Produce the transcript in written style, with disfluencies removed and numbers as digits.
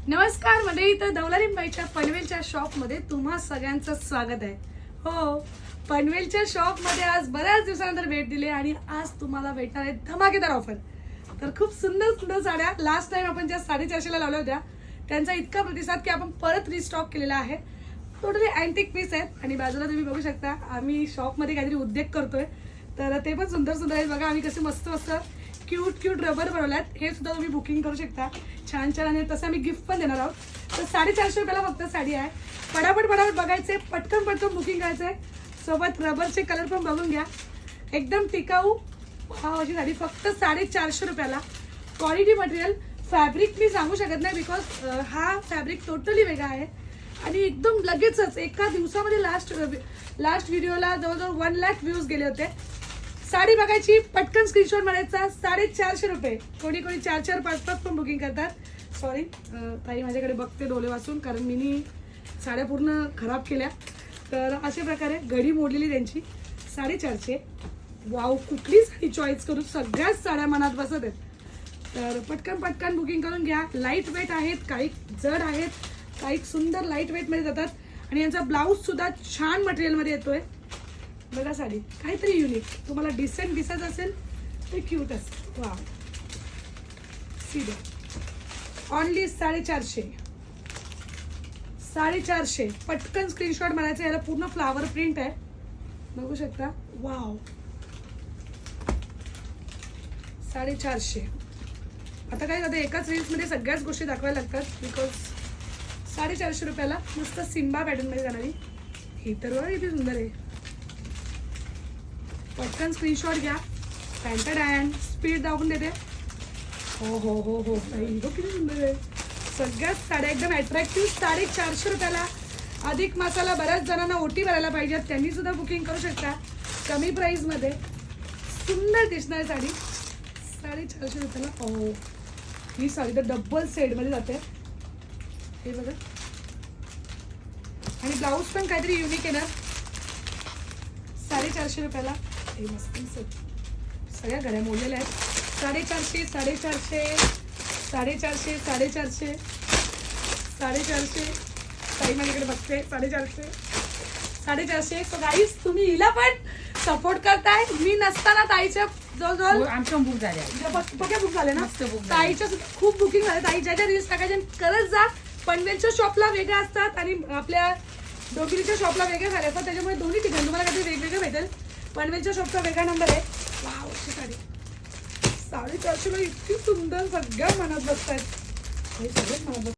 नमस्कार मंडळी, तर दौलारीबाईच्या पनवेलच्या शॉपमध्ये तुम्हा सगळ्यांचं स्वागत आहे. हो, पनवेलच्या शॉपमध्ये आज बऱ्याच दिवसानंतर भेट दिली आणि आज तुम्हाला भेटणार आहे धमाकेदार ऑफर. तर खूप सुंदर सुंदर साड्या लास्ट टाइम आपण ज्या 450ला लावल्या होत्या त्यांचा इतका प्रतिसाद की आपण परत रिस्टॉक केलेला आहे. टोटली अँटिक पीस आहेत आणि बाजूला तुम्ही बघू शकता आम्ही शॉपमध्ये काहीतरी उद्योग करतोय, तर ते पण सुंदर सुंदर आहेत. बघा आम्ही कसे मस्त मस्त क्यूट क्यूट रबर बनवल्यात, हे सुद्धा तुम्ही बुकिंग करू शकता. छान छान आणि तसं आम्ही गिफ्ट पण देणार आहोत. तर 450 रुपयाला फक्त साडी आहे. पटापट पटापट बघायचे, पटकन पटकन बुकिंग करायचंय. सोबत रबरचे कलर पण बघून घ्या, एकदम टिकाऊ अशी साडी फक्त 450 रुपयाला. क्वालिटी मटेरियल फॅब्रिक मी सांगू शकत नाही बिकॉज हा फॅब्रिक टोटली वेगळा आहे आणि एकदम लगेचच एका दिवसामध्ये लास्ट व्हिडिओला जवळजवळ 1 लाख व्ह्यूज गेले होते. साडी बघायची, पटकन स्क्रीनशॉट मारायचा. 450 रुपये. कोणी कोणी 4-4, 5-5 पण बुकिंग करतात. सॉरी ताई माझ्याकडे बघते डोळे वाचून, कारण मी साड्या पूर्ण खराब केल्या. तर अशा प्रकारे घडी मोडलेली त्यांची 450. वाव, कुठली साडी चॉईस करू, सगळ्याच साड्या मनात बसत आहेत. तर पटकन पटकन बुकिंग करून घ्या. लाईट वेट आहेत, काही जड आहेत, काही सुंदर लाईट वेटमध्ये जातात आणि यांचा ब्लाऊज सुद्धा छान मटेरियलमध्ये येतोय. बघा साडी काहीतरी युनिक, तुम्हाला डिसेंट दिसत असेल ते क्यूट असेल. वा, सीधे ऑनली 450. 450. पटकन स्क्रीनशॉट मारायचा. याला पूर्ण फ्लावर प्रिंट आहे, बघू शकता. वाव, 450. आता काय करते, एकाच रील्समध्ये सगळ्याच गोष्टी दाखवायला लागतात बिकॉज 450 रुपयाला मस्त सिम्बा पॅटर्नमध्ये जाणारी ही तर बघा किती सुंदर आहे. पटकन स्क्रीनशॉट घ्या. पॅन्ट स्पीड दाखवून देते. हो हो हो हो, किती सुंदर आहे. सगळ्यात साड्या एकदम अट्रॅक्टिव्ह. 450 रुपयाला. अधिक मासाला बऱ्याच जणांना ओटी भरायला पाहिजे, त्यांनी सुद्धा बुकिंग करू शकता. कमी प्राईसमध्ये सुंदर दिसणारी साडी 450 रुपयाला. हो, ही साडी तर डबल सेटमध्ये जाते. हे बघा, आणि ब्लाऊज पण काहीतरी युनिक येणार. 450 रुपयाला. हे मस्त सगळ्या घड्या मोडलेल्या आहेत. 450, 450, 450, 450, 450. ताई माझ्याकडे बघते. 450, 450. सो गाईस, तुम्ही हिला पण सपोर्ट करताय. मी नसताना ताईच्या जवळजवळ आमच्या बुक झाल्या, बघा बुक झाले ना. बुक ताईच्या खूप बुकिंग झाले. ताई ज्या ज्या रील्स टाकायच्या करत जा. पनवेलच्या शॉपला वेगळ्या असतात आणि आपल्या डोंबिवलीच्या शॉपला वेगळ्या झाल्या असतात, त्याच्यामुळे दोन्ही ठिकाणी तुम्हाला काहीतरी वेगवेगळं भेटेल. पनवेलच्या शॉपचा वेगळा नंबर आहे. वाव, अशी साडी 450 इतकी सुंदर, सगळ्या मनात बसतायत. हे सगळ्याच मनात बसतात.